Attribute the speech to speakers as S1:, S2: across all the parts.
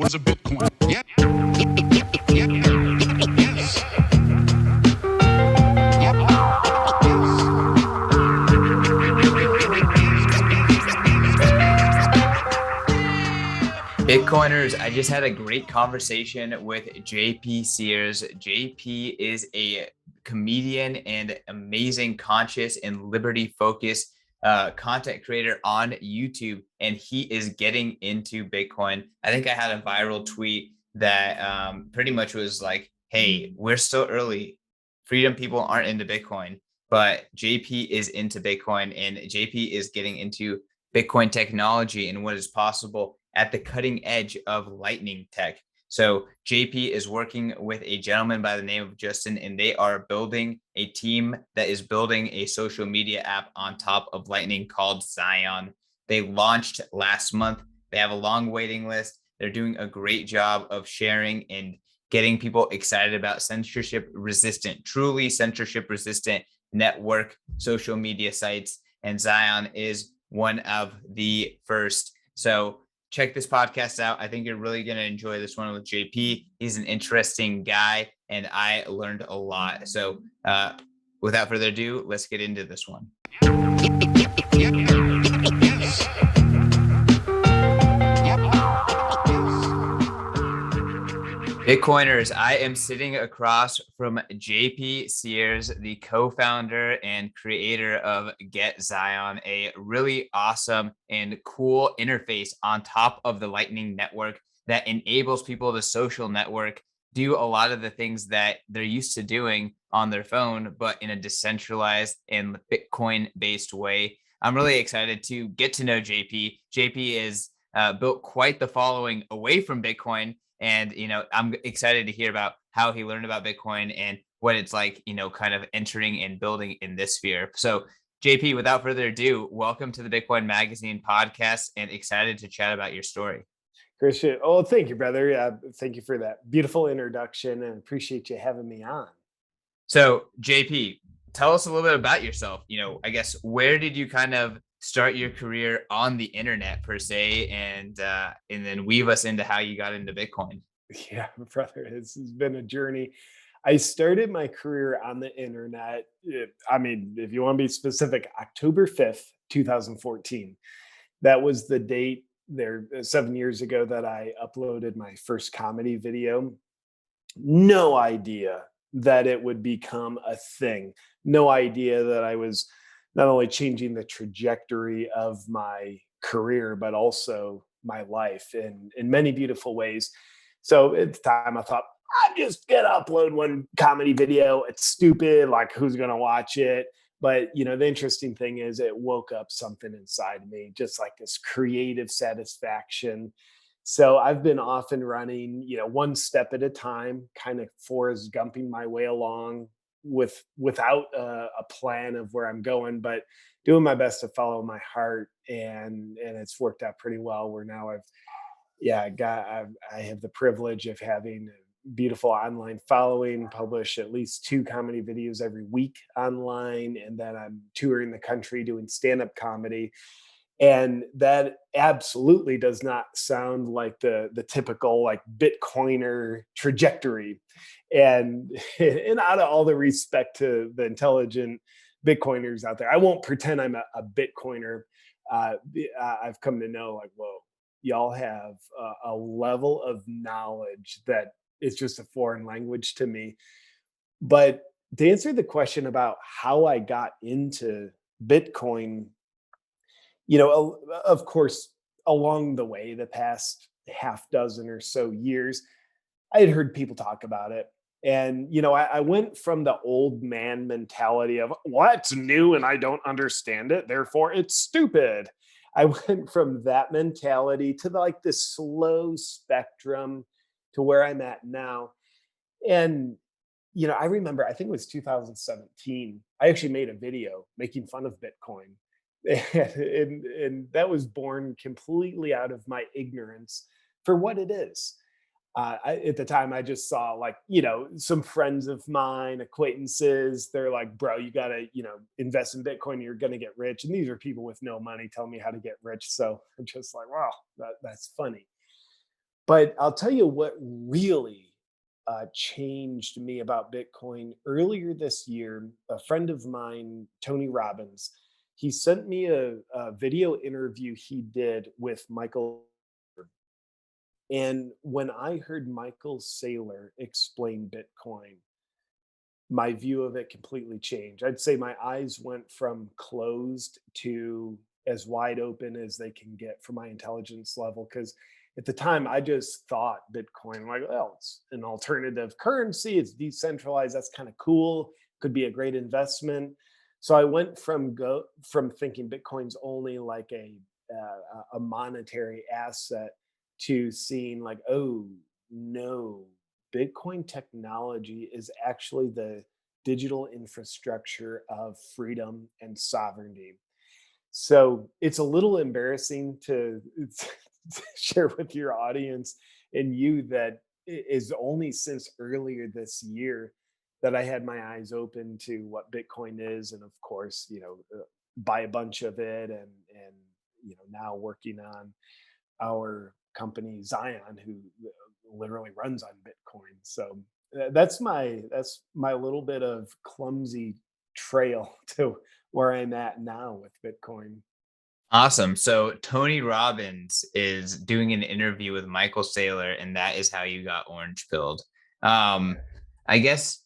S1: is a Bitcoin. Yeah. Yeah. Yes.
S2: Bitcoiners, I just had a great conversation with JP Sears. JP is a comedian and amazing conscious and liberty focused content creator on YouTube, and he is getting into Bitcoin. I think I had a viral tweet that pretty much was like, hey, we're still early. Freedom people aren't into Bitcoin, but JP is into Bitcoin, and JP is getting into Bitcoin technology and what is possible at the cutting edge of Lightning tech. So JP is working with a gentleman by the name of Justin, and they are building a team that is building a social media app on top of Lightning called Zion. They launched last month. They have a long waiting list. They're doing a great job of sharing and getting people excited about censorship resistant, truly censorship resistant network social media sites. And Zion is one of the first. So check this podcast out. I think you're really going to enjoy this one with JP. He's an interesting guy, and I learned a lot. So without further ado, let's get into this one.
S1: Yes.
S2: Bitcoiners, I am sitting across from JP Sears, the co-founder and creator of Get Zion, a really awesome and cool interface on top of the Lightning Network that enables people to social network, do a lot of the things that they're used to doing on their phone, but in a decentralized and Bitcoin-based way. I'm really excited to get to know JP. JP is built quite the following away from Bitcoin. And, I'm excited to hear about how he learned about Bitcoin and what it's like, kind of entering and building in this sphere. So, JP, without further ado, welcome to the Bitcoin Magazine podcast, and excited to chat about your story.
S3: Christian, oh, thank you, brother. Yeah, thank you for that beautiful introduction, and appreciate you having me on.
S2: So, JP, tell us a little bit about yourself. I guess, where did you kind of start your career on the internet per se, and then weave us into how you got into Bitcoin?
S3: Yeah, brother, this has been a journey. I started my career on the internet. If you want to be specific, October 5th, 2014. That was the date there 7 years ago that I uploaded my first comedy video. No idea that it would become a thing. No idea that I was not only changing the trajectory of my career, but also my life in many beautiful ways. So at the time I thought, I'm just gonna upload one comedy video. It's stupid, like who's gonna watch it? But the interesting thing is it woke up something inside me, just like this creative satisfaction. So I've been off and running, one step at a time, kind of Forrest Gumping my way along without a plan of where I'm going, but doing my best to follow my heart, and it's worked out pretty well. Where now I have the privilege of having a beautiful online following, publish at least 2 comedy videos every week online, and then I'm touring the country doing stand-up comedy. And that absolutely does not sound like the typical like Bitcoiner trajectory. And and out of all the respect to the intelligent Bitcoiners out there, I won't pretend I'm a Bitcoiner. I've come to know, like, whoa, y'all have a level of knowledge that is just a foreign language to me. But to answer the question about how I got into Bitcoin, of course, along the way, the past half dozen or so years, I had heard people talk about it. And, I went from the old man mentality of what's new and I don't understand it, therefore it's stupid. I went from that mentality to like this slow spectrum to where I'm at now. And, I remember, I think it was 2017, I actually made a video making fun of Bitcoin. And that was born completely out of my ignorance for what it is. At the time, I just saw, like, some friends of mine, acquaintances, they're like, bro, you got to, invest in Bitcoin. You're going to get rich. And these are people with no money telling me how to get rich. So I'm just like, wow, that's funny. But I'll tell you what really changed me about Bitcoin. Earlier this year, a friend of mine, Tony Robbins, he sent me a video interview he did with Michael. And when I heard Michael Saylor explain Bitcoin, my view of it completely changed. I'd say my eyes went from closed to as wide open as they can get for my intelligence level. Because at the time, I just thought Bitcoin, like, well, it's an alternative currency, it's decentralized, that's kind of cool, could be a great investment. So I went from thinking Bitcoin's only like a monetary asset to seeing like, oh no, Bitcoin technology is actually the digital infrastructure of freedom and sovereignty. So it's a little embarrassing to, to share with your audience and you that it is only since earlier this year that I had my eyes open to what Bitcoin is, and of course, buy a bunch of it, and now working on our company Zion, who literally runs on Bitcoin. So that's my little bit of clumsy trail to where I'm at now with Bitcoin.
S2: Awesome. So Tony Robbins is doing an interview with Michael Saylor, and that is how you got orange pilled. Um, I guess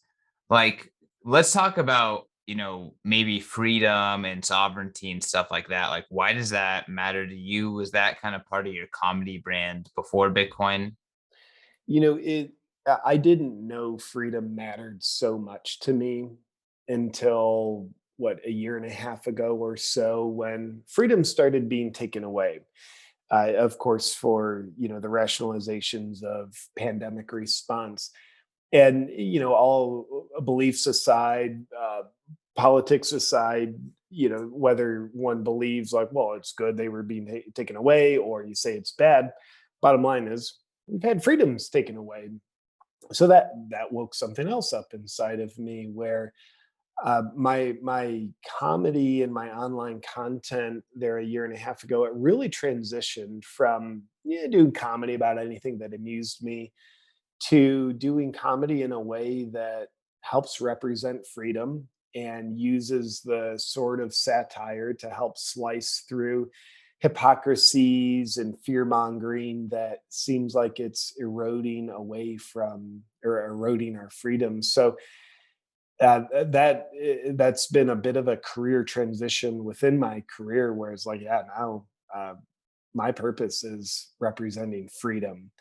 S2: like let's talk about, maybe freedom and sovereignty and stuff like that. Like, why does that matter to you? Was that kind of part of your comedy brand before Bitcoin?
S3: I didn't know freedom mattered so much to me until what, a year and a half ago or so, when freedom started being taken away. Of course, for the rationalizations of pandemic response, and all beliefs aside, politics aside, whether one believes like, well, it's good they were being taken away, or you say it's bad. Bottom line is we've had freedoms taken away. So that woke something else up inside of me, where my comedy and my online content there a year and a half ago, it really transitioned from, yeah, doing comedy about anything that amused me to doing comedy in a way that helps represent freedom and uses the sort of satire to help slice through hypocrisies and fear mongering that seems like it's eroding away from, or eroding our freedom. So that's been a bit of a career transition within my career, where it's like, yeah, now my purpose is representing freedom,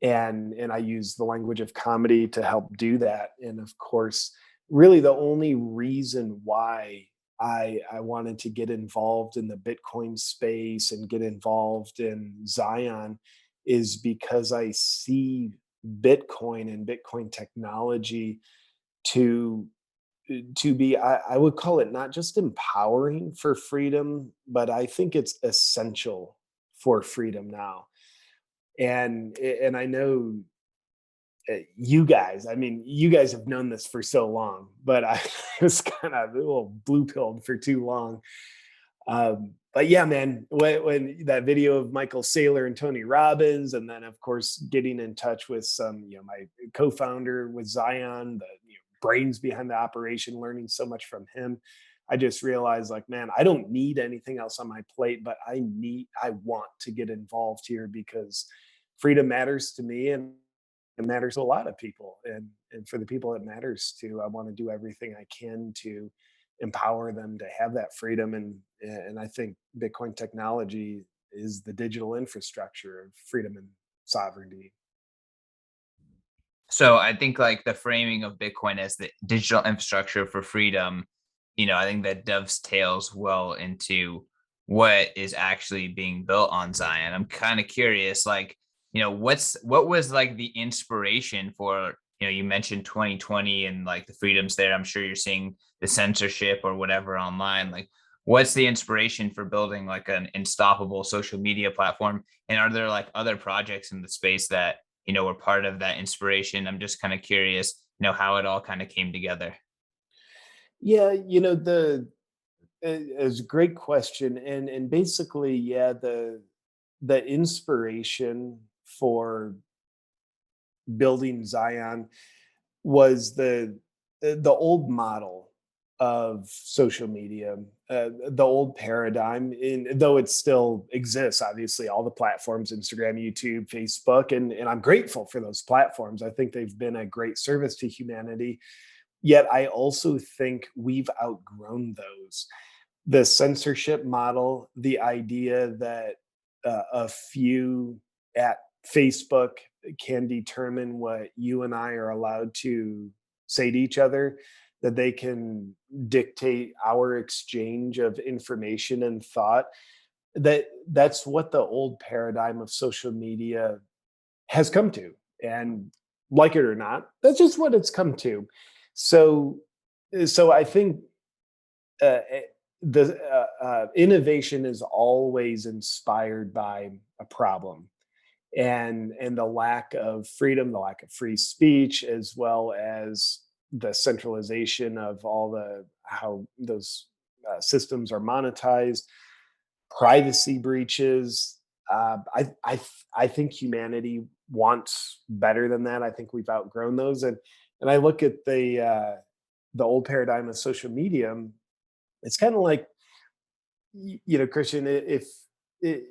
S3: and I use the language of comedy to help do that. And of course, really the only reason why I wanted to get involved in the Bitcoin space and get involved in Zion is because I see Bitcoin and Bitcoin technology to to be, I would call it not just empowering for freedom, but I think it's essential for freedom now. And I know you guys, I mean, you guys have known this for so long, but I was kind of a little blue pilled for too long. But yeah, man, when that video of Michael Saylor and Tony Robbins, and then of course getting in touch with some, my co-founder with Zion, the brains behind the operation, learning so much from him, I just realized like, man, I don't need anything else on my plate, but I want to get involved here because freedom matters to me, and it matters to a lot of people. And for the people it matters to, I want to do everything I can to empower them to have that freedom. And I think Bitcoin technology is the digital infrastructure of freedom and sovereignty.
S2: So I think like the framing of Bitcoin as the digital infrastructure for freedom, I think that dovetails well into what is actually being built on Zion. I'm kind of curious, like, what was like the inspiration for, you mentioned 2020 and like the freedoms there. I'm sure you're seeing the censorship or whatever online. Like, what's the inspiration for building like an unstoppable social media platform? And are there like other projects in the space that, were part of that inspiration? I'm just kind of curious, how it all kind of came together.
S3: Yeah, it's a great question, and basically, yeah, the inspiration for building Zion was the old model of social media, the old paradigm. In though it still exists, obviously, all the platforms, Instagram, YouTube, Facebook, and I'm grateful for those platforms. I think they've been a great service to humanity. Yet I also think we've outgrown those. The censorship model, the idea that a few at Facebook can determine what you and I are allowed to say to each other, that they can dictate our exchange of information and thought, that's what the old paradigm of social media has come to. And like it or not, that's just what it's come to. So so I think the innovation is always inspired by a problem, and the lack of freedom, the lack of free speech, as well as the centralization of all the how those systems are monetized, privacy breaches. I think humanity wants better than that. I think we've outgrown those, and I look at the old paradigm of social media. It's kind of like, Christian, if it,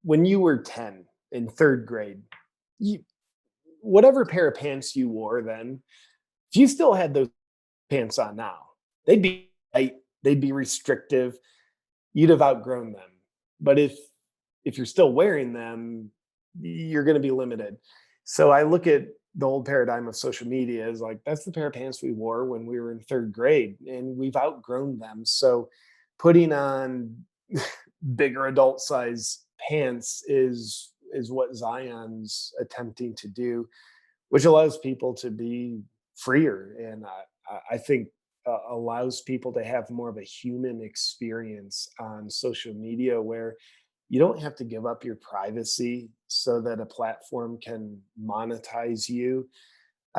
S3: when you were 10 in third grade, you, whatever pair of pants you wore then, if you still had those pants on now, they'd be tight, they'd be restrictive, you'd have outgrown them. But if you're still wearing them, you're going to be limited. So I look at the old paradigm of social media as like, that's the pair of pants we wore when we were in third grade, and we've outgrown them. So putting on bigger adult size pants is what Zion's attempting to do, which allows people to be freer, and I think allows people to have more of a human experience on social media, where you don't have to give up your privacy so that a platform can monetize you.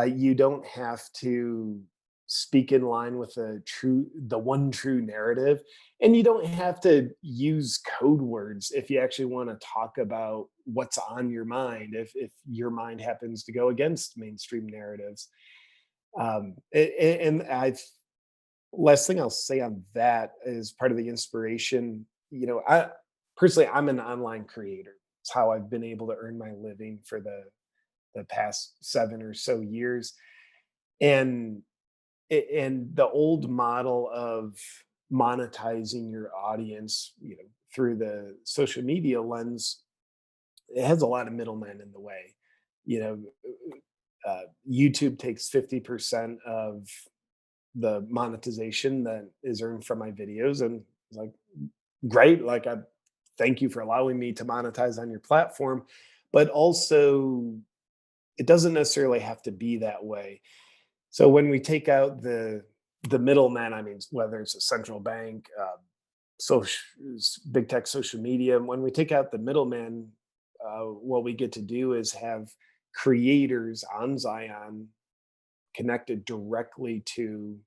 S3: You don't have to speak in line with the one true narrative, and you don't have to use code words if you actually want to talk about what's on your mind, if your mind happens to go against mainstream narratives. And I Last thing I'll say on that is part of the inspiration. I personally, I'm an online creator. It's how I've been able to earn my living for the past 7 or so years. And and the old model of monetizing your audience, through the social media lens, it has a lot of middlemen in the way. You know, YouTube takes 50% of the monetization that is earned from my videos, and it's like, great, like, I thank you for allowing me to monetize on your platform, but also it doesn't necessarily have to be that way. So when we take out the middleman, I mean, whether it's a central bank, social, big tech, social media, when we take out the middleman, what we get to do is have creators on Zion connected directly to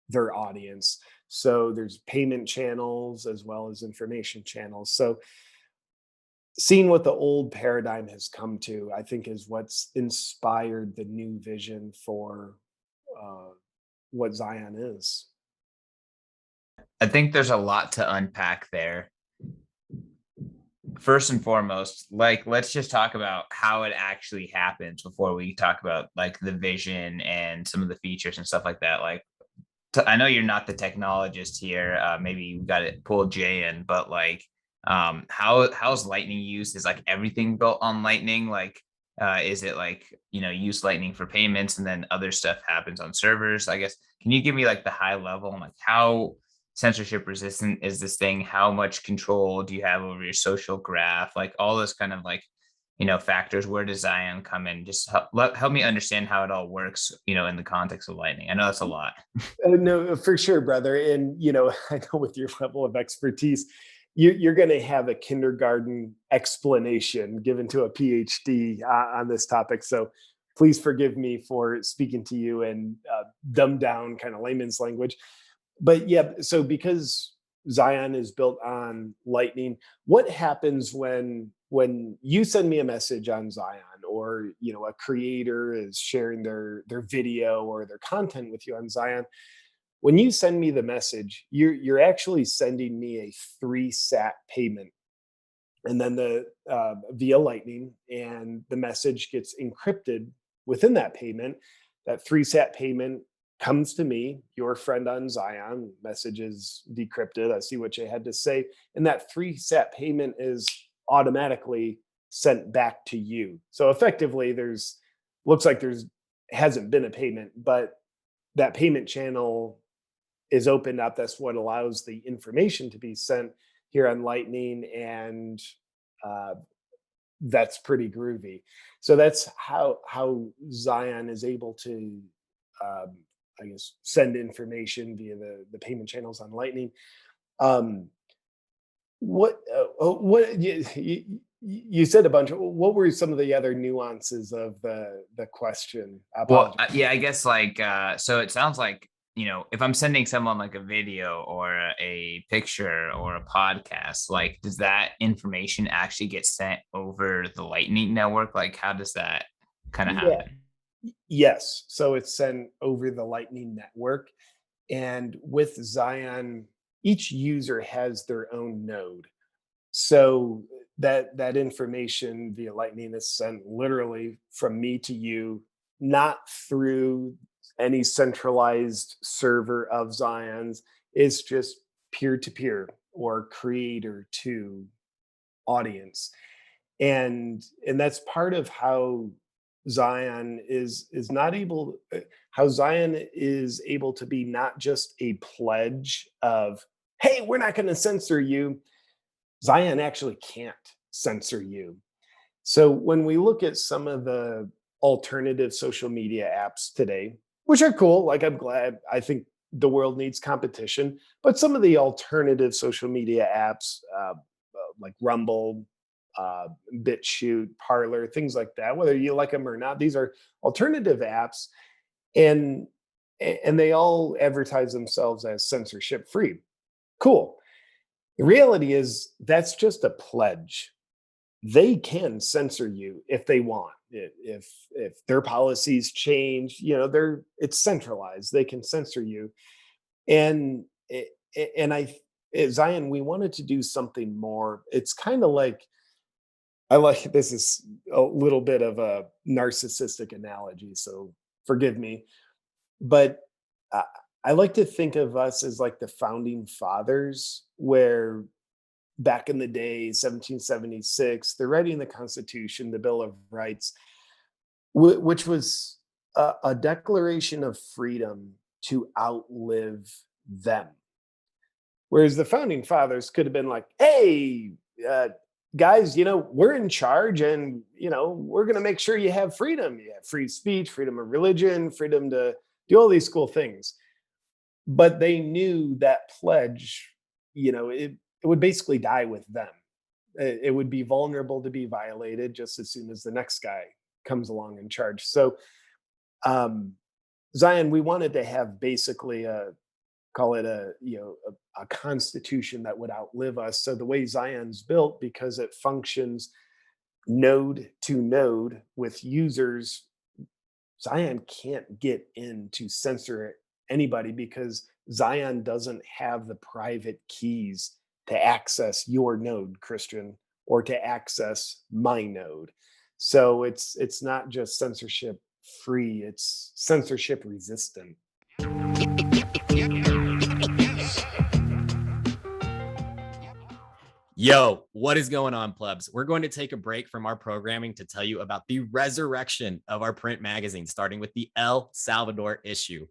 S3: their audience. So there's payment channels as well as information channels. So seeing what the old paradigm has come to, I think, is what's inspired the new vision for uh, what Zion is.
S2: I think there's a lot to unpack there. First and foremost, like, let's just talk about how it actually happens before we talk about like the vision and some of the features and stuff like that. Like, I know you're not the technologist here. Maybe you got to pull Jay in, but like, how's Lightning used? Is like everything built on Lightning? Like, is it like, use Lightning for payments and then other stuff happens on servers? I guess, can you give me like the high level and like how censorship resistant is this thing? How much control do you have over your social graph? Like all this kind of like, factors. Where does Zion come in? Just help me understand how it all works, in the context of Lightning. I know that's a lot.
S3: No, for sure, brother. And I know with your level of expertise, you're going to have a kindergarten explanation given to a PhD on this topic. So please forgive me for speaking to you in dumbed down kind of layman's language. But yeah, so because Zion is built on Lightning, what happens when you send me a message on Zion, or, a creator is sharing their video or their content with you on Zion, when you send me the message, you're actually sending me a 3 sat payment, and then the via Lightning, and the message gets encrypted within that payment. That 3 sat payment comes to me, your friend on Zion. Message is decrypted. I see what you had to say, and that 3 sat payment is automatically sent back to you. So effectively, looks like there's hasn't been a payment, but that payment channel is opened up. That's what allows the information to be sent here on Lightning, and uh, that's pretty groovy. So that's how Zion is able to, um, I guess, send information via the payment channels on Lightning. Um, what you said a bunch of, what were some of the other nuances of the question? I
S2: Well,
S3: apologize.
S2: yeah, I guess so it sounds like, if I'm sending someone like a video or a picture or a podcast, like, does that information actually get sent over the Lightning Network? Like, how does that kind of
S3: Yeah.
S2: happen?
S3: Yes. So it's sent over the Lightning Network. And with Zion, each user has their own node. So that information via Lightning is sent literally from me to you, not through any centralized server of Zion's. It's just peer to peer or creator to audience. And that's part of how Zion is not able how Zion is able to be not just a pledge of, hey, we're not going to censor you. Zion actually can't censor you. So when we look at some of the alternative social media apps today, which are cool, like I think the world needs competition, but some of the alternative social media apps, like Rumble, uh, BitChute, Parlor, things like that, whether you like them or not, these are alternative apps, and and they all advertise themselves as censorship free. Cool. The reality is that's just a pledge. They can censor you if they want. If their policies change, it's centralized. They can censor you. And and I at Zion, we wanted to do something more. It's kind of like, I like, this is a little bit of a narcissistic analogy, so forgive me, but uh, I like to think of us as like the founding fathers, where back in the day, 1776, they're writing the Constitution, the Bill of Rights, which was a declaration of freedom to outlive them. Whereas the founding fathers could have been like, hey, uh, guys, we're in charge, and, we're going to make sure you have freedom. You have free speech, freedom of religion, freedom to do all these cool things. But they knew that pledge, it would basically die with them. It would be vulnerable to be violated just as soon as the next guy comes along in charge. So, um, Zion, we wanted to have basically call it a constitution that would outlive us. So the way Zion's built, because it functions node to node with users, Zion can't get in to censor anybody, because Zion doesn't have the private keys to access your node, Christian, or to access my node. So it's not just censorship free, it's censorship resistant.
S1: Yes.
S4: Yo, what is going on, plebs? We're going to take a break from our programming to tell you about the resurrection of our print magazine, starting with the El Salvador issue.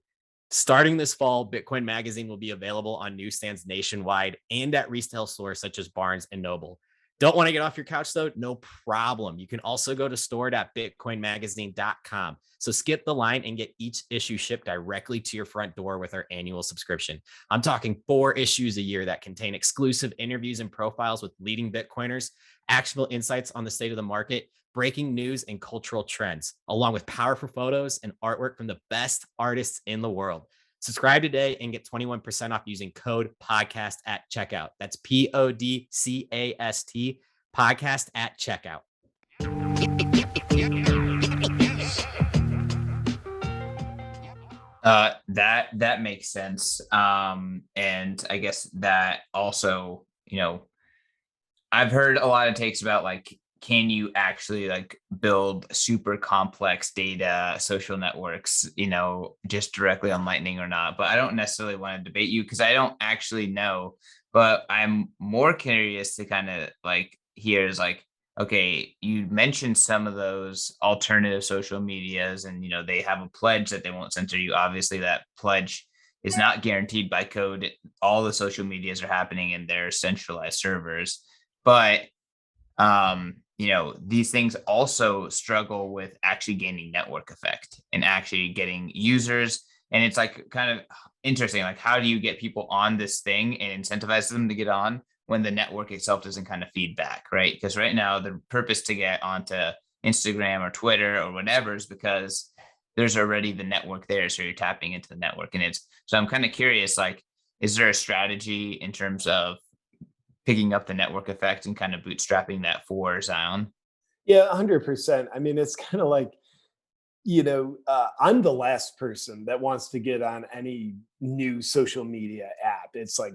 S4: Starting this fall, Bitcoin Magazine will be available on newsstands nationwide and at retail stores such as Barnes and Noble. Don't want to get off your couch, though? No problem. You can also go to store.bitcoinmagazine.com. So skip the line and get each issue shipped directly to your front door with our annual subscription. I'm talking 4 issues a year that contain exclusive interviews and profiles with leading Bitcoiners, actionable insights on the state of the market, breaking news and cultural trends, along with powerful photos and artwork from the best artists in the world. Subscribe today and get 21% off using code podcast at checkout. That's PODCAST, podcast at checkout.
S1: Yes.
S2: That makes sense. And I guess that also, I've heard a lot of takes about like, can you actually like build super complex data social networks, just directly on Lightning or not? But I don't necessarily want to debate you because I don't actually know. But I'm more curious to kind of like hear is like, okay, you mentioned some of those alternative social medias and they have a pledge that they won't censor you. Obviously, that pledge is not guaranteed by code. All the social medias are happening in their centralized servers. But these things also struggle with actually gaining network effect and actually getting users. And it's like kind of interesting, like how do you get people on this thing and incentivize them to get on when the network itself doesn't kind of feedback, right? Because right now the purpose to get onto Instagram or Twitter or whatever is because there's already the network there. So you're tapping into the network. And so I'm kind of curious, like, is there a strategy in terms of picking up the network effect and kind of bootstrapping that for Zion?
S3: Yeah, 100%. I mean, it's kind of like, I'm the last person that wants to get on any new social media app. It's like,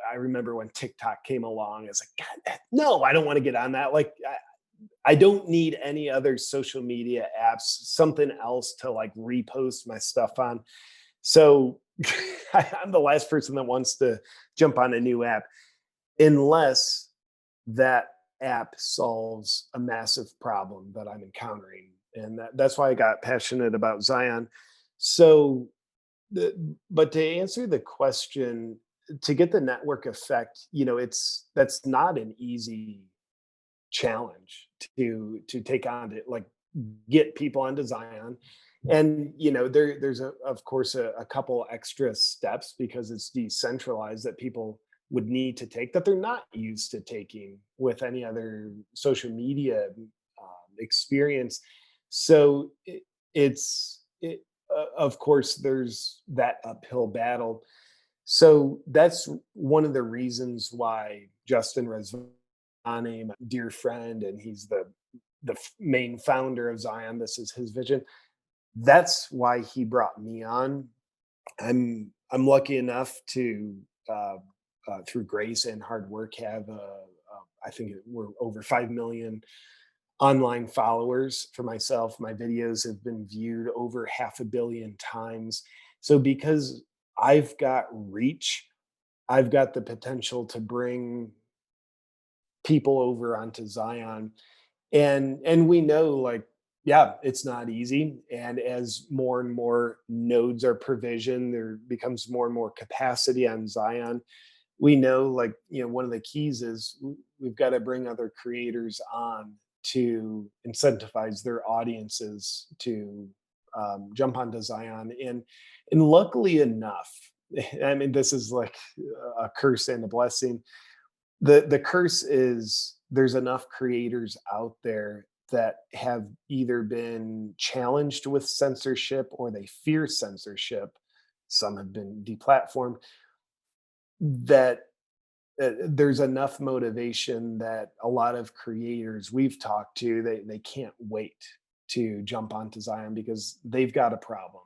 S3: I remember when TikTok came along, it's like, God, no, I don't want to get on that. Like, I don't need any other social media apps, something else to like repost my stuff on. So I'm the last person that wants to jump on a new app unless that app solves a massive problem that I'm encountering. And that's why I got passionate about Zion. So, but to answer the question, to get the network effect, that's not an easy challenge to take on to like get people onto Zion. And there's of course a couple extra steps because it's decentralized that people would need to take that they're not used to taking with any other social media experience. So of course there's that uphill battle. So that's one of the reasons why Justin Rezvani, my dear friend, and he's the main founder of Zion. This is his vision. That's why he brought me on. I'm lucky enough to through grace and hard work have I think we're over 5 million online followers for myself. My videos have been viewed over 500 million times. So because I've got reach, I've got the potential to bring people over onto Zion. And we know, like, yeah, it's not easy. And as more and more nodes are provisioned, there becomes more and more capacity on Zion. We know, like, one of the keys is we've got to bring other creators on to incentivize their audiences to jump onto Zion. And luckily enough, I mean, this is like a curse and a blessing. The curse is there's enough creators out there that have either been challenged with censorship or they fear censorship. Some have been deplatformed. That there's enough motivation that a lot of creators we've talked to, they can't wait to jump onto Zion because they've got a problem,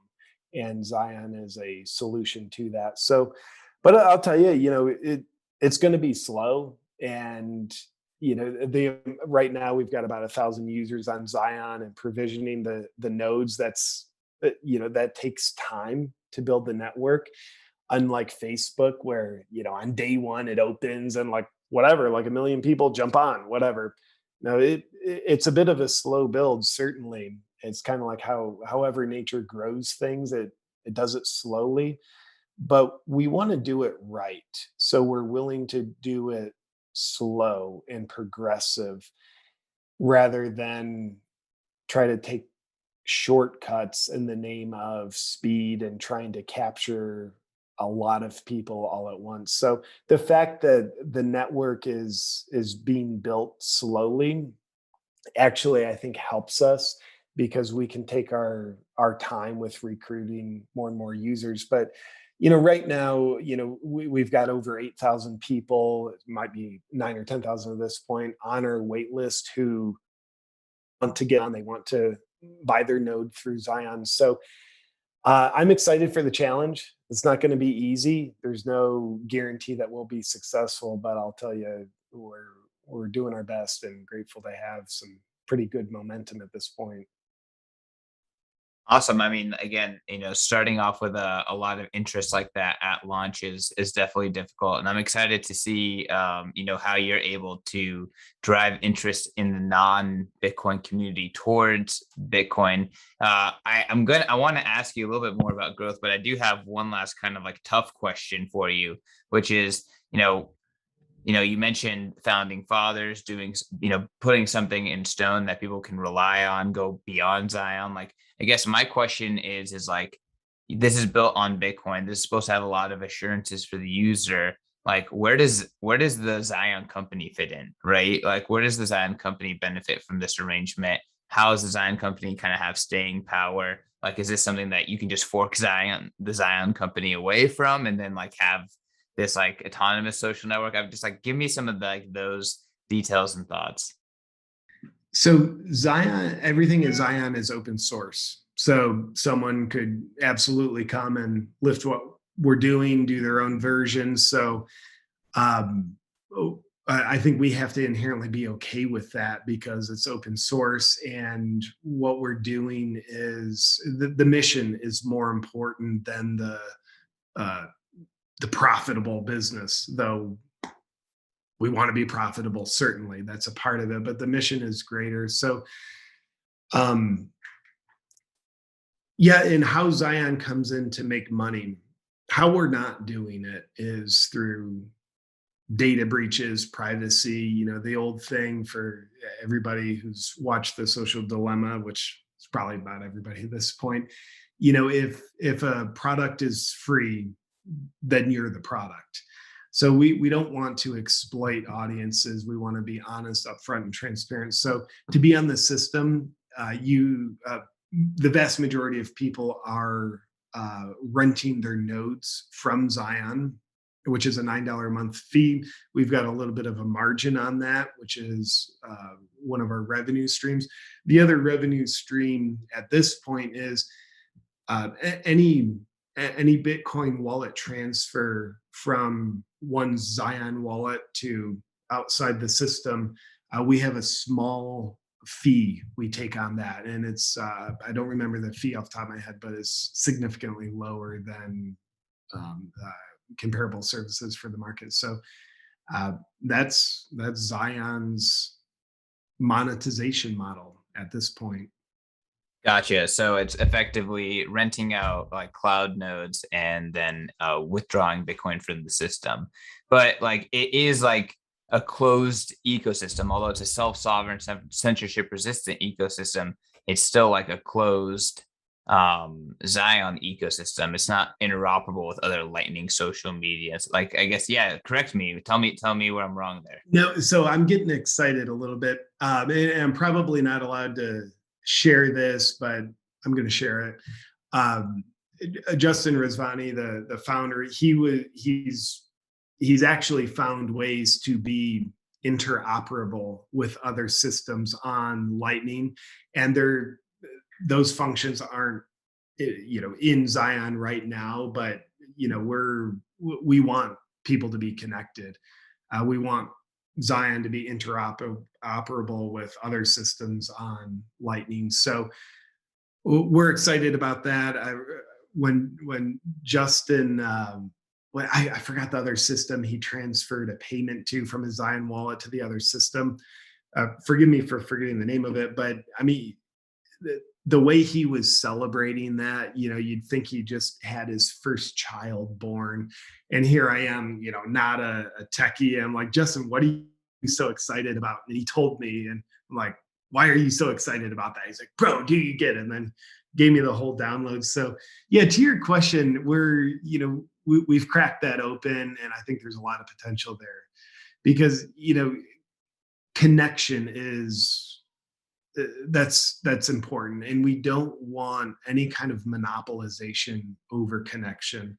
S3: and Zion is a solution to that. So, but I'll tell you, it's going to be slow, and the right now we've got about 1,000 users on Zion and provisioning the nodes. That takes time to build the network, unlike Facebook, where on day one it opens and like whatever, like 1 million people jump on, whatever. No, it's a bit of a slow build. Certainly, it's kind of like however nature grows things, it does it slowly, but we want to do it right. So we're willing to do it slow and progressive rather than try to take shortcuts in the name of speed and trying to capture a lot of people all at once. So the fact that the network is being built slowly actually I think helps us because we can take our time with recruiting more and more users. But right now, we've got over 8,000 people, it might be 9 or 10,000 at this point, on our wait list who want to get on, they want to buy their node through Zion. So I'm excited for the challenge. It's not going to be easy. There's no guarantee that we'll be successful, but I'll tell you, we're doing our best and grateful to have some pretty good momentum at this point.
S2: Awesome. I mean, again, starting off with a lot of interest like that at launch is definitely difficult, and I'm excited to see, how you're able to drive interest in the non-Bitcoin community towards Bitcoin. I want to ask you a little bit more about growth, but I do have one last kind of like tough question for you, which is, you mentioned founding fathers doing, putting something in stone that people can rely on, go beyond Zion. Like, I guess my question is like, this is built on Bitcoin. This is supposed to have a lot of assurances for the user. Like, where does the Zion company fit in, right? Like, where does the Zion company benefit from this arrangement? How does the Zion company kind of have staying power? Like, is this something that you can just fork the Zion company away from, and then like have this like autonomous social network? I'm just like, give me some of those details and thoughts.
S3: So Zion, everything in Zion is open source. So someone could absolutely come and lift what we're doing, do their own versions. So um, I think we have to inherently be okay with that because it's open source, and what we're doing is the mission is more important than uh, the profitable business, though we want to be profitable. Certainly, that's a part of it, but the mission is greater. So, um, yeah, and how Zion comes in to make money, how we're not doing it is through data breaches, privacy, the old thing for everybody who's watched The Social Dilemma, which is probably about everybody at this point. If a product is free, then you're the product. So we don't want to exploit audiences. We want to be honest, upfront, and transparent. So to be on the system, the vast majority of people are renting their nodes from Zion, which is a $9 a month fee. We've got a little bit of a margin on that, which is one of our revenue streams. The other revenue stream at this point is any Bitcoin wallet transfer from one Zion wallet to outside the system. We have a small fee we take on that, and it's I don't remember the fee off the top of my head, but it's significantly lower than comparable services for the market. So that's Zion's monetization model at this point.
S2: Gotcha. So it's effectively renting out like cloud nodes and then withdrawing Bitcoin from the system. But like, it is like a closed ecosystem, although it's a self-sovereign, censorship resistant ecosystem. It's still like a closed Zion ecosystem. It's not interoperable with other Lightning social medias. Like, I guess, yeah, correct me. Tell me where I'm wrong there.
S3: No, so I'm getting excited a little bit. And I'm probably not allowed to share this, but I'm going to share it. Justin Rizvani, the founder, he's actually found ways to be interoperable with other systems on Lightning, and those functions aren't in Zion right now, but we want people to be connected. We want Zion to be interoperable with other systems on Lightning. So we're excited about that. When Justin, I forgot the other system he transferred a payment to from his Zion wallet to the other system. Forgive me for forgetting the name of it, but I mean, the way he was celebrating that, you'd think he just had his first child born. And here I am, not a techie. I'm like, Justin, what are you so excited about? And he told me, and I'm like, why are you so excited about that? He's like, bro, do you get it? And then gave me the whole download. So yeah, to your question, we've cracked that open, and I think there's a lot of potential there because, connection is, that's important, and we don't want any kind of monopolization over connection.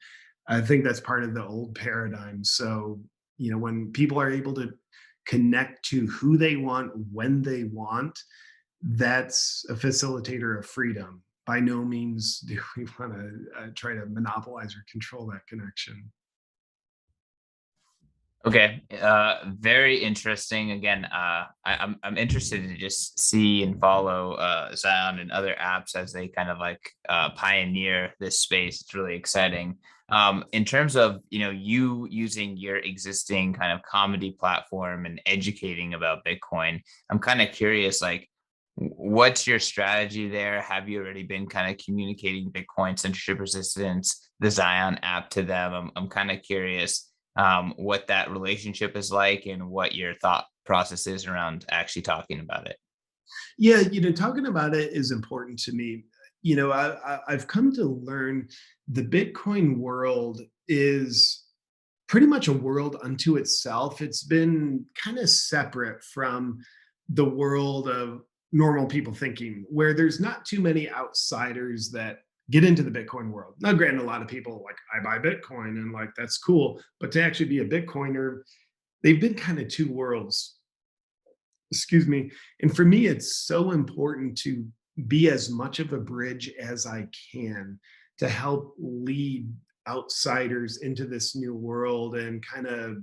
S3: I think that's part of the old paradigm. So when people are able to connect to who they want when they want, that's a facilitator of freedom. by no means do we want to try to monopolize or control that connection.
S2: Okay, very interesting. Again, I'm interested to just see and follow Zion and other apps as they kind of like pioneer this space. It's really exciting. In terms of you using your existing kind of comedy platform and educating about Bitcoin, I'm kind of curious, like, what's your strategy there? Have you already been kind of communicating Bitcoin censorship resistance, the Zion app to them? I'm kind of curious what that relationship is like and what your thought process is around actually talking about it.
S3: Yeah, talking about it is important to me. I've come to learn the Bitcoin world is pretty much a world unto itself. It's been kind of separate from the world of normal people thinking, where there's not too many outsiders that get into the Bitcoin world. Now, granted, a lot of people like, I buy Bitcoin and like, that's cool. But to actually be a Bitcoiner, they've been kind of two worlds. Excuse me. And for me, it's so important to be as much of a bridge as I can to help lead outsiders into this new world and kind of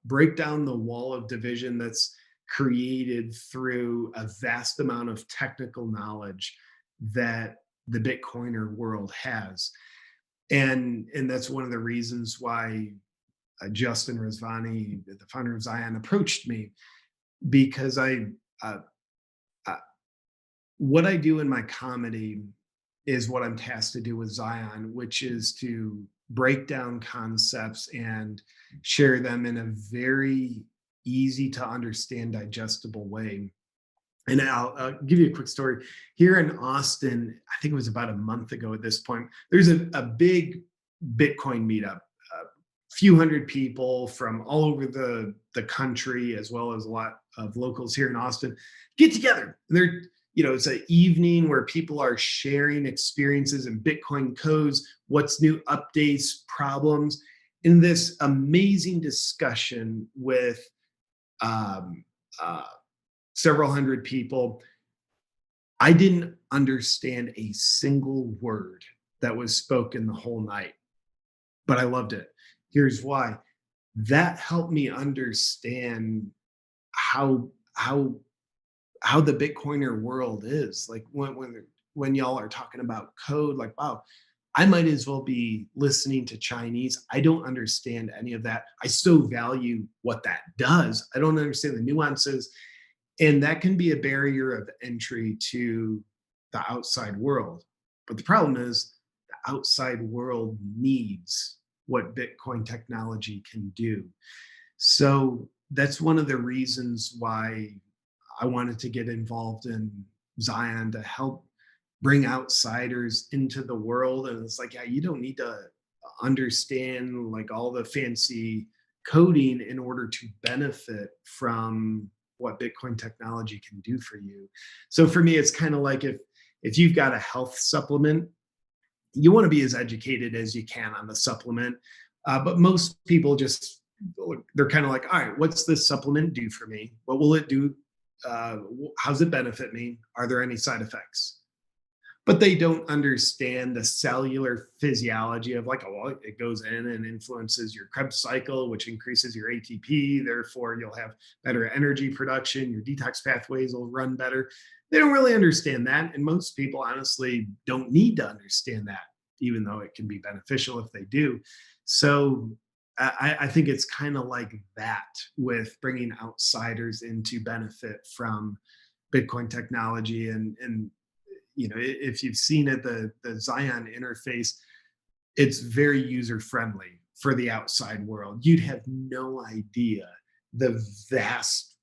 S3: break down the wall of division that's created through a vast amount of technical knowledge that the Bitcoiner world has. And that's one of the reasons why Justin Rizvani, the founder of Zion, approached me, because uh, what I do in my comedy is what I'm tasked to do with Zion, which is to break down concepts and share them in a very easy to understand, digestible way. And I'll give you a quick story. Here in Austin, I think it was about a month ago at this point, there's a big Bitcoin meetup. A few hundred people from all over the country, as well as a lot of locals here in Austin, get together. They're it's an evening where people are sharing experiences in Bitcoin codes, what's new, updates, problems, in this amazing discussion with um, several hundred people. I didn't understand a single word that was spoken the whole night, but I loved it. Here's why. That helped me understand how the Bitcoiner world is. Like when y'all are talking about code, like, wow, I might as well be listening to Chinese. I don't understand any of that. I so value what that does. I don't understand the nuances. And that can be a barrier of entry to the outside world. But the problem is the outside world needs what Bitcoin technology can do. So that's one of the reasons why I wanted to get involved in Zion, to help bring outsiders into the world. And it's like, yeah, you don't need to understand like all the fancy coding in order to benefit from what Bitcoin technology can do for you. So for me, it's kind of like if you've got a health supplement, you want to be as educated as you can on the supplement. But most people just, they're kind of like, all right, what's this supplement do for me? What will it do? How's it benefit me? Are there any side effects? But they don't understand the cellular physiology of like, oh, well, it goes in and influences your Krebs cycle, which increases your ATP. Therefore, you'll have better energy production. Your detox pathways will run better. They don't really understand that. And most people honestly don't need to understand that, even though it can be beneficial if they do. So I think it's kind of like that with bringing outsiders in to benefit from Bitcoin technology. And if you've seen it, the Zion interface, it's very user friendly for the outside world. You'd have no idea the vast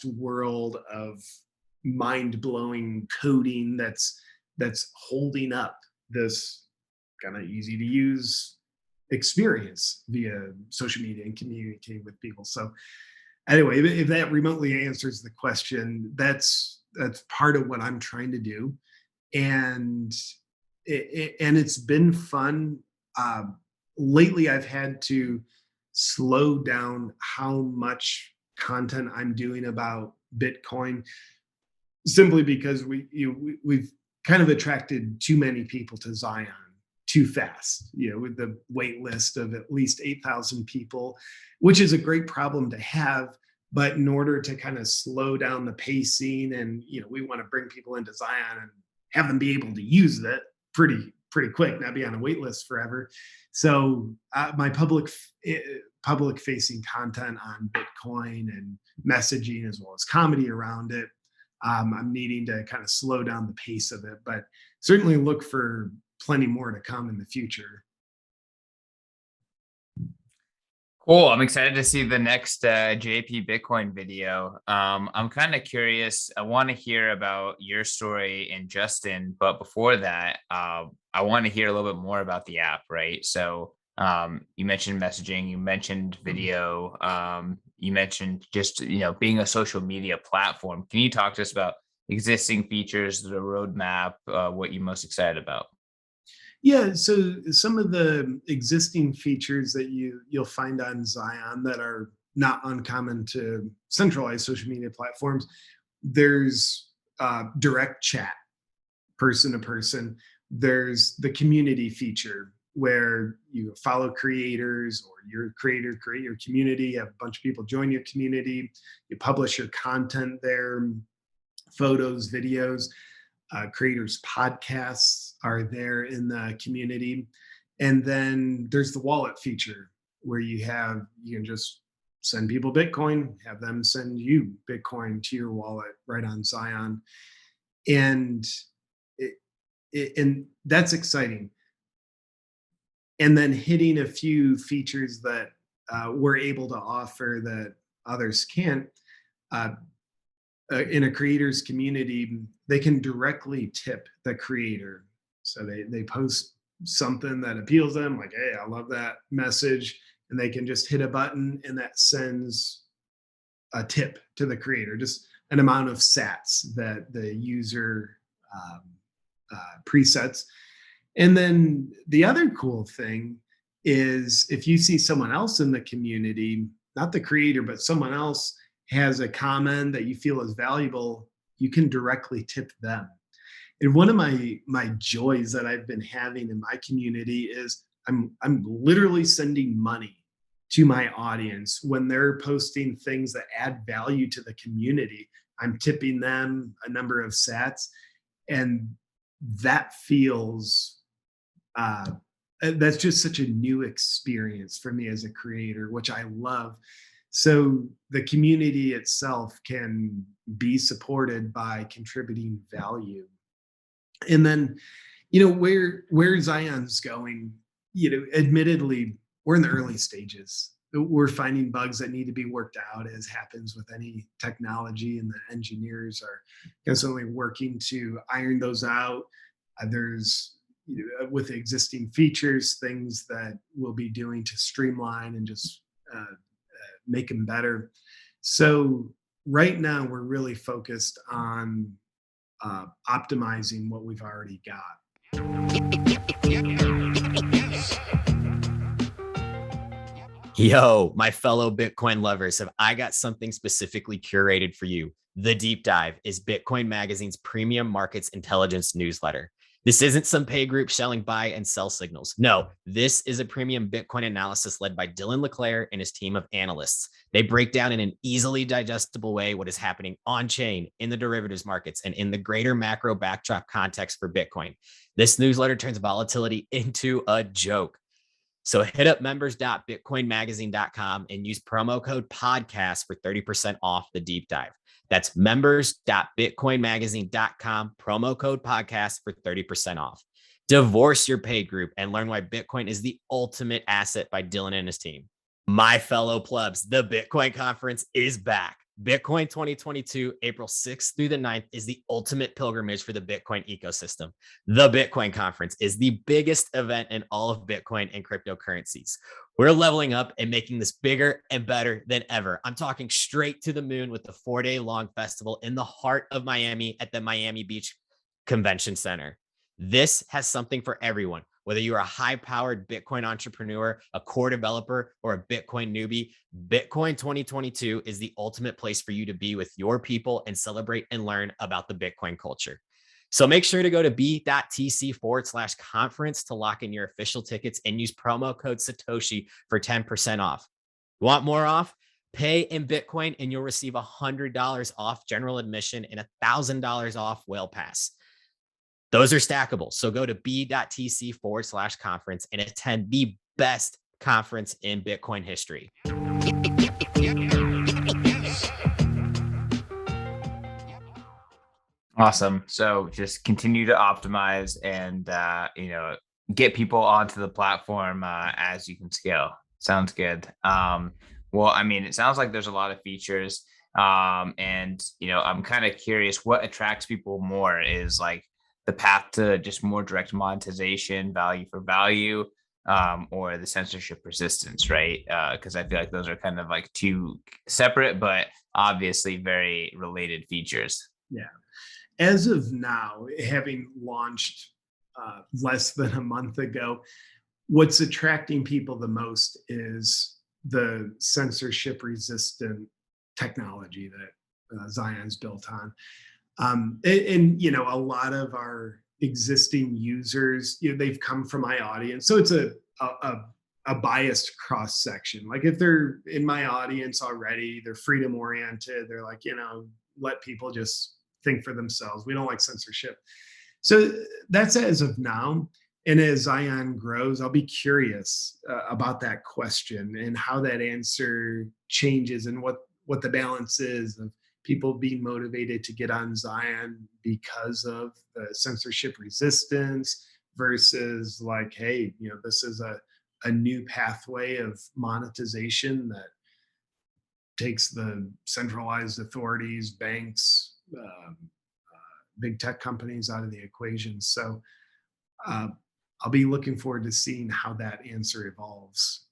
S3: world of mind-blowing coding that's holding up this kind of easy to use experience via social media and communicating with people. So anyway, if that remotely answers the question, that's part of what I'm trying to do. And it's been fun. Lately, I've had to slow down how much content I'm doing about Bitcoin. simply because we've kind of attracted too many people to Zion too fast, with the wait list of at least 8,000 people, which is a great problem to have. But in order to kind of slow down the pacing, and we want to bring people into Zion and have them be able to use it pretty quick, not be on a wait list forever. So my public facing content on Bitcoin and messaging, as well as comedy around it, I'm needing to kind of slow down the pace of it, but certainly look for plenty more to come in the future.
S2: Cool. I'm excited to see the next JP Bitcoin video. I'm kind of curious. I want to hear about your story and Justin, but before that, I want to hear a little bit more about the app, right? So you mentioned messaging, you mentioned video, you mentioned just being a social media platform. Can you talk to us about existing features, the roadmap, what you're most excited about?
S3: Yeah, so some of the existing features that you'll find on Zion that are not uncommon to centralized social media platforms, there's direct chat, person to person. There's the community feature where you follow creators, or your creator create your community, have a bunch of people join your community, you publish your content there, photos, videos. Creators podcasts are there in the community. And then there's the wallet feature where you can just send people Bitcoin, have them send you Bitcoin to your wallet right on Zion. And and that's exciting. And then hitting a few features that we're able to offer that others can't. In a creator's community, they can directly tip the creator. So they post something that appeals to them, like, hey, I love that message. And they can just hit a button and that sends a tip to the creator, just an amount of sats that the user presets. And then the other cool thing is, if you see someone else in the community, not the creator, but someone else has a comment that you feel is valuable, you can directly tip them. And one of my joys that I've been having in my community is I'm literally sending money to my audience when they're posting things that add value to the community. I'm tipping them a number of sats, and that feels that's just such a new experience for me as a creator, which I love. So the community itself can be supported by contributing value. And then, where Zion's going, admittondly, we're in the early stages. We're finding bugs that need to be worked out, as happens with any technology, and the engineers are constantly working to iron those out. There's, with existing features, things that we'll be doing to streamline and just make them better. So right now we're really focused on optimizing what we've already got.
S4: Yo, my fellow Bitcoin lovers, have I got something specifically curated for you. The Deep Dive is Bitcoin Magazine's premium markets intelligence newsletter. This isn't some pay group selling buy and sell signals. No, this is a premium Bitcoin analysis led by Dylan LeClaire and his team of analysts. They break down in an easily digestible way what is happening on chain, in the derivatives markets, and in the greater macro backdrop context for Bitcoin. This newsletter turns volatility into a joke. So hit up members.bitcoinmagazine.com and use promo code podcast for 30% off the deep dive. That's members.bitcoinmagazine.com, promo code podcast for 30% off. Divorce your paid group and learn why Bitcoin is the ultimate asset by Dylan and his team. My fellow plebs, the Bitcoin conference is back. Bitcoin 2022, April 6th through the 9th, is the ultimate pilgrimage for the Bitcoin ecosystem. The Bitcoin conference is the biggest event in all of Bitcoin and cryptocurrencies. We're leveling up and making this bigger and better than ever. I'm talking straight to the moon with the 4-day-long festival in the heart of Miami at the Miami Beach Convention Center. This has something for everyone. Whether you're a high-powered Bitcoin entrepreneur, a core developer, or a Bitcoin newbie, Bitcoin 2022 is the ultimate place for you to be with your people and celebrate and learn about the Bitcoin culture. So make sure to go to b.tc/conference to lock in your official tickets and use promo code Satoshi for 10% off. Want more off? Pay in Bitcoin and you'll receive $100 off general admission and $1,000 off Whale Pass. Those are stackable. So go to b.tc/conference and attend the best conference in Bitcoin history.
S2: Awesome. So just continue to optimize and get people onto the platform as you can scale. Sounds good. Well, I mean, it sounds like there's a lot of features. And I'm kind of curious what attracts people more is like the path to just more direct monetization, value for value, or the censorship resistance, right? Because I feel like those are kind of like two separate, but obviously very related features.
S3: Yeah. As of now, having launched less than a month ago, what's attracting people the most is the censorship resistant technology that Zion's built on. And a lot of our existing users, they've come from my audience. So it's a biased cross section. Like if they're in my audience already, they're freedom oriented. They're like, let people just think for themselves. We don't like censorship. So that's as of now. And as Zion grows, I'll be curious about that question and how that answer changes and what the balance is of people being motivated to get on Zion because of the censorship resistance versus like, hey, this is a new pathway of monetization that takes the centralized authorities, banks, big tech companies out of the equation. So I'll be looking forward to seeing how that answer evolves.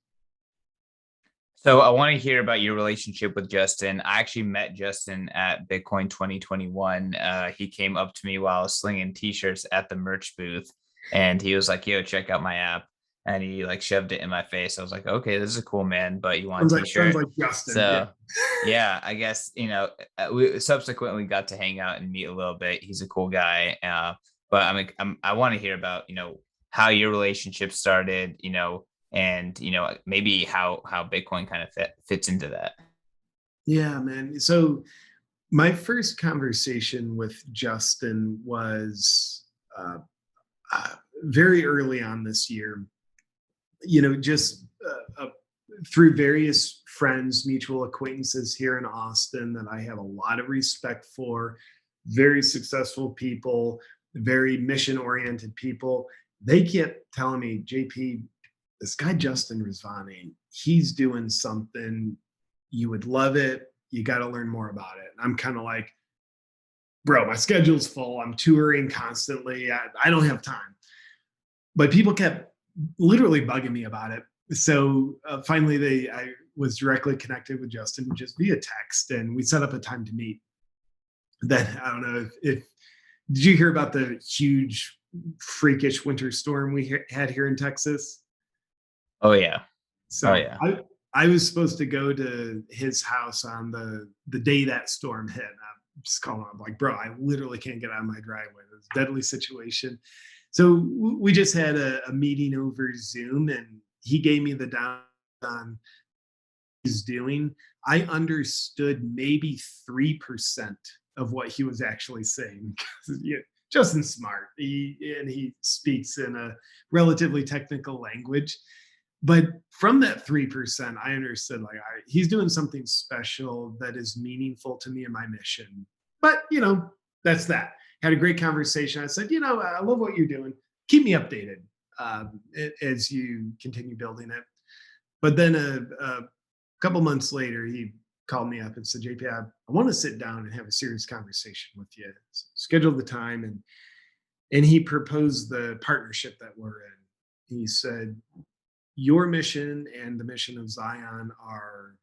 S2: So I want to hear about your relationship with Justin. I actually met Justin at Bitcoin 2021. He came up to me while I was slinging t-shirts at the merch booth, and he was like, "Yo, check out my app." And he like shoved it in my face. I was like, "Okay, this is a cool, man, but you want a t-shirt?"
S3: Sounds like Justin.
S2: So yeah, I guess we subsequently got to hang out and meet a little bit. He's a cool guy. But I want to hear about how your relationship started. And maybe how Bitcoin kind of fits into that.
S3: Yeah, man. So my first conversation with Justin was very early on this year. Just through various friends, mutual acquaintances here in Austin that I have a lot of respect for, very successful people, very mission-oriented people. They kept telling me, JP, this guy Justin Rizvani, he's doing something. You would love it. You got to learn more about it. And I'm kind of like, bro, my schedule's full. I'm touring constantly. I don't have time. But people kept literally bugging me about it. So finally, I was directly connected with Justin just via text, and we set up a time to meet. Then I don't know if did you hear about the huge, freakish winter storm we had here in Texas?
S2: Oh yeah.
S3: So I was supposed to go to his house on the day that storm hit. I'm just calling him like, bro, I literally can't get out of my driveway. It was a deadly situation. So we just had a meeting over Zoom, and he gave me the down on he's doing. I understood maybe 3% of what he was actually saying. Justin's smart. He speaks in a relatively technical language. But from that 3%, I understood like he's doing something special that is meaningful to me and my mission. But, that's that. Had a great conversation. I said, I love what you're doing. Keep me updated as you continue building it. But then a couple months later, he called me up and said, JP, I want to sit down and have a serious conversation with you. So scheduled the time, and he proposed the partnership that we're in. He said, your mission and the mission of Zion are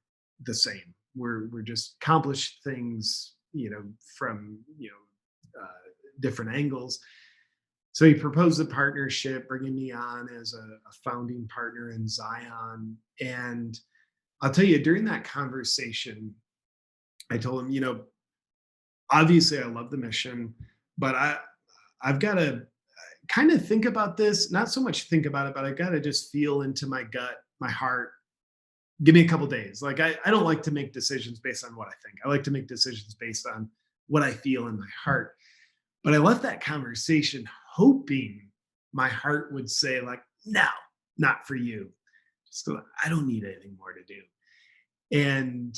S3: the same. We're just accomplished things, from different angles. So he proposed a partnership, bringing me on as a founding partner in Zion. And I'll tell you, during that conversation, I told him, obviously I love the mission, but I've got to kind of think about this, not so much think about it, but I got to just feel into my gut, my heart. Give me a couple days. Like I don't like to make decisions based on what I think. I like to make decisions based on what I feel in my heart. But I left that conversation hoping my heart would say, like, no, not for you. So I don't need anything more to do. And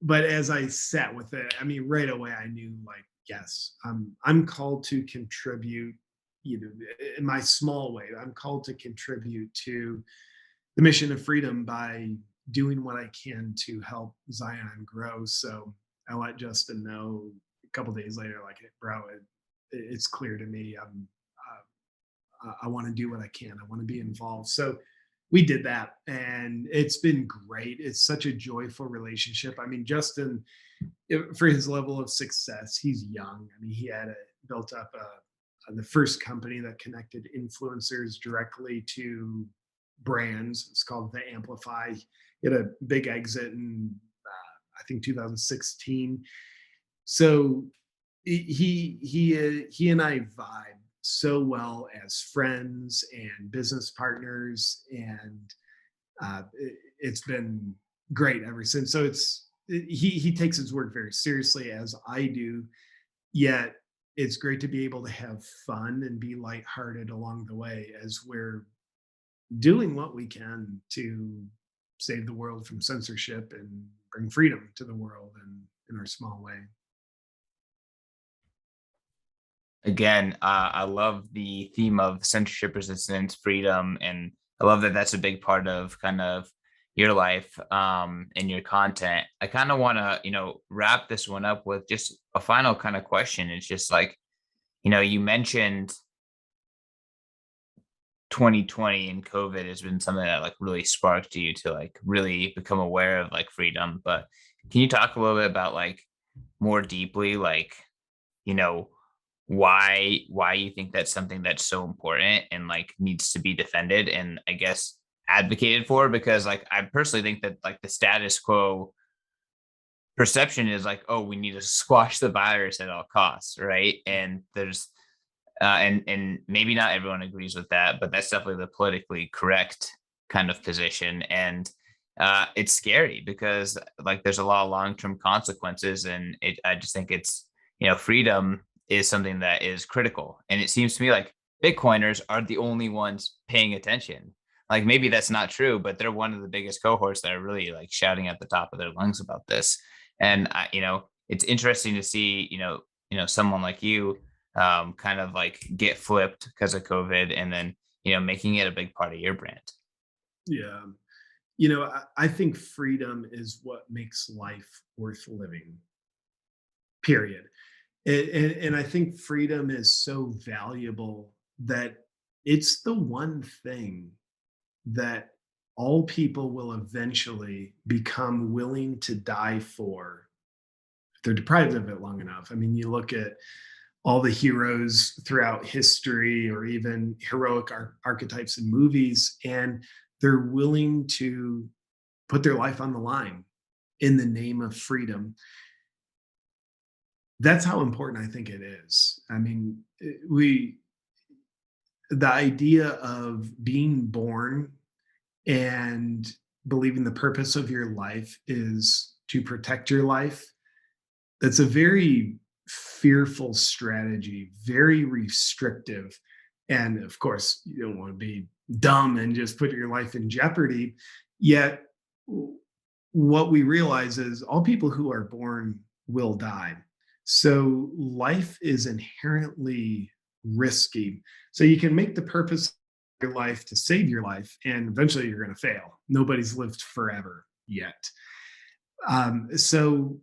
S3: but as I sat with it, I mean, right away I knew, like, yes, I'm called to contribute, in my small way. I'm called to contribute to the mission of freedom by doing what I can to help Zion grow. So I let Justin know a couple days later, like, "Hey, bro, it's clear to me. I want to do what I can. I want to be involved." So we did that, and it's been great. It's such a joyful relationship. I mean, Justin, for his level of success, he's young. I mean, he had built up the first company that connected influencers directly to brands. It's called The Amplify. He had a big exit in, I think, 2016. So he and I vibe so well as friends and business partners, and it's been great ever since. So he takes his work very seriously, as I do. Yet it's great to be able to have fun and be lighthearted along the way as we're doing what we can to save the world from censorship and bring freedom to the world in our small way.
S2: Again, I love the theme of censorship resistance, freedom, and I love that that's a big part of kind of your life and your content. I kind of want to, wrap this one up with just a final kind of question. It's just like, you mentioned 2020 and COVID has been something that like really sparked you to like really become aware of like freedom. But can you talk a little bit about like more deeply, like, you know, why you think that's something that's so important and like needs to be defended and I guess advocated for? Because like I personally think that like the status quo perception is like, oh, we need to squash the virus at all costs, right? And there's and maybe not everyone agrees with that, but that's definitely the politically correct kind of position. And it's scary because like there's a lot of long-term consequences, and I just think it's, freedom is something that is critical. And it seems to me like Bitcoiners are the only ones paying attention. Like maybe that's not true, but they're one of the biggest cohorts that are really like shouting at the top of their lungs about this. And it's interesting to see, someone like you kind of like get flipped because of COVID, and then making it a big part of your brand.
S3: Yeah. I think freedom is what makes life worth living, period. And I think freedom is so valuable that it's the one thing that all people will eventually become willing to die for if they're deprived of it long enough. I mean, you look at all the heroes throughout history, or even heroic archetypes in movies, and they're willing to put their life on the line in the name of freedom. That's how important I think it is. I mean, the idea of being born and believing the purpose of your life is to protect your life, that's a very fearful strategy, very restrictive. And of course, you don't want to be dumb and just put your life in jeopardy. Yet, what we realize is all people who are born will die. So life is inherently risky. So you can make the purpose of your life to save your life, and eventually you're going to fail. Nobody's lived forever yet. So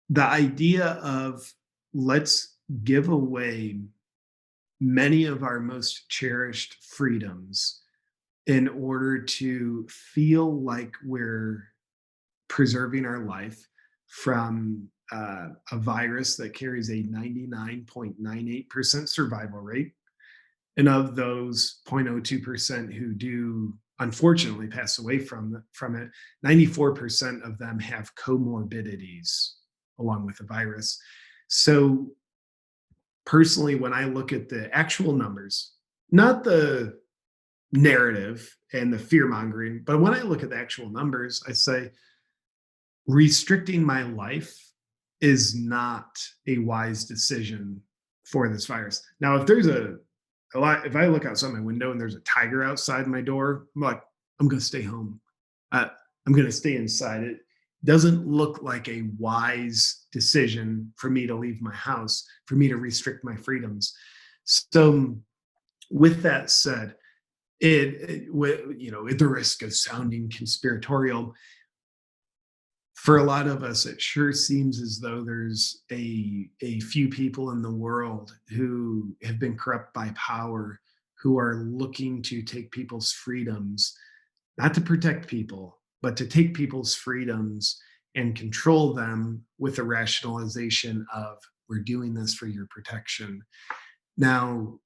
S3: the idea of let's give away many of our most cherished freedoms in order to feel like we're preserving our life from a virus that carries a 99.98% survival rate. And of those 0.02% who do unfortunately pass away from it, 94% of them have comorbidities along with the virus. So personally, when I look at the actual numbers, not the narrative and the fear mongering, but when I look at the actual numbers, I say restricting my life is not a wise decision for this virus. Now, if there's if I look outside my window and there's a tiger outside my door, I'm like, I'm going to stay home. I'm going to stay inside. It doesn't look like a wise decision for me to leave my house, for me to restrict my freedoms. So, with that said, at the risk of sounding conspiratorial, for a lot of us, it sure seems as though there's a few people in the world who have been corrupt by power, who are looking to take people's freedoms, not to protect people, but to take people's freedoms and control them with the rationalization of, we're doing this for your protection. Now,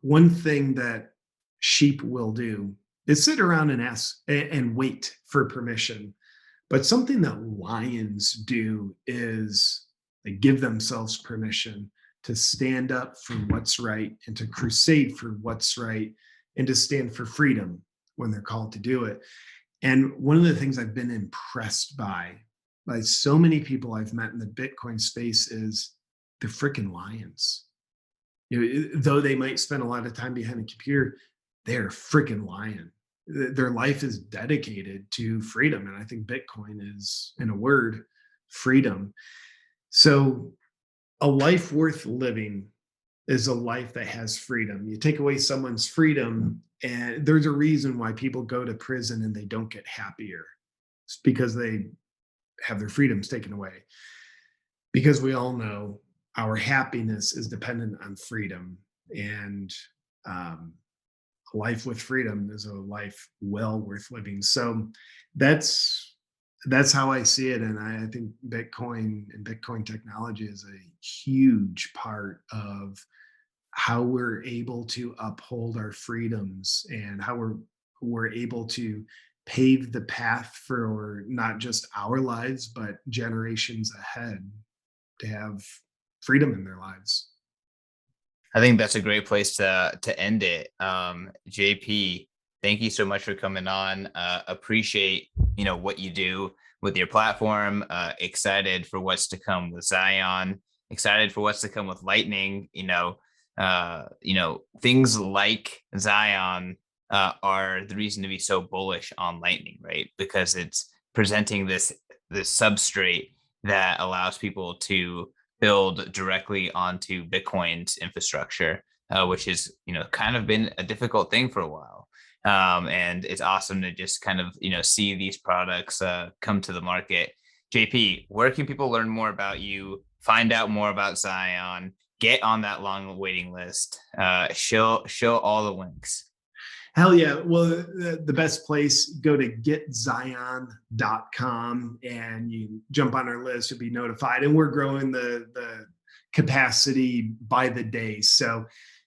S3: one thing that sheep will do is sit around and ask and wait for permission. But something that lions do is they give themselves permission to stand up for what's right and to crusade for what's right and to stand for freedom when they're called to do it. And one of the things I've been impressed by so many people I've met in the Bitcoin space is they're freaking lions. Though they might spend a lot of time behind a computer, they're a freaking lion. Their life is dedicated to freedom. And I think Bitcoin is, in a word, freedom. So a life worth living is a life that has freedom. You take away someone's freedom, and there's a reason why people go to prison and they don't get happier. It's because they have their freedoms taken away. Because we all know our happiness is dependent on freedom. And a life with freedom is a life well worth living. So that's how I see it. And I think Bitcoin and Bitcoin technology is a huge part of how we're able to uphold our freedoms and how we're able to pave the path for not just our lives, but generations ahead to have freedom in their lives.
S2: I think that's a great place to end it. JP, thank you so much for coming on. Appreciate what you do with your platform. Excited for what's to come with Zion. Excited for what's to come with Lightning. Things like Zion are the reason to be so bullish on Lightning, right? Because it's presenting this substrate that allows people to build directly onto Bitcoin's infrastructure, which has kind of been a difficult thing for a while. And it's awesome to just kind of see these products come to the market. JP, where can people learn more about you, find out more about Zion, get on that long waiting list? Show all the links.
S3: Hell yeah. Well, the best place, go to getzion.com and you jump on our list, you'll be notified. And we're growing the capacity by the day. So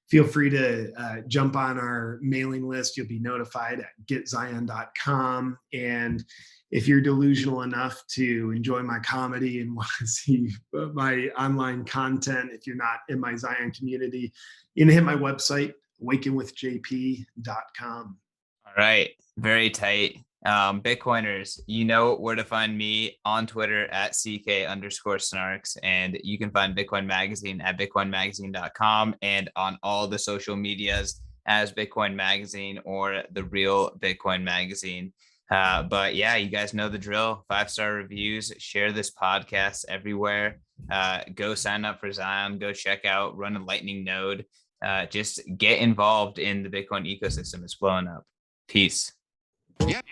S3: feel free to jump on our mailing list. You'll be notified at getzion.com. And if you're delusional enough to enjoy my comedy and want to see my online content, if you're not in my Zion community, you can hit my website, awakenwithjp.com.
S2: All right. Very tight. Bitcoiners, you know where to find me on Twitter at CK_snarks. And you can find Bitcoin Magazine at bitcoinmagazine.com and on all the social medias as Bitcoin Magazine or The Real Bitcoin Magazine. But yeah, you guys know the drill. 5-star reviews, share this podcast everywhere. Go sign up for Zion, go check out, run a Lightning node. Just get involved in the Bitcoin ecosystem. It's blowing up. Peace.
S1: Yep.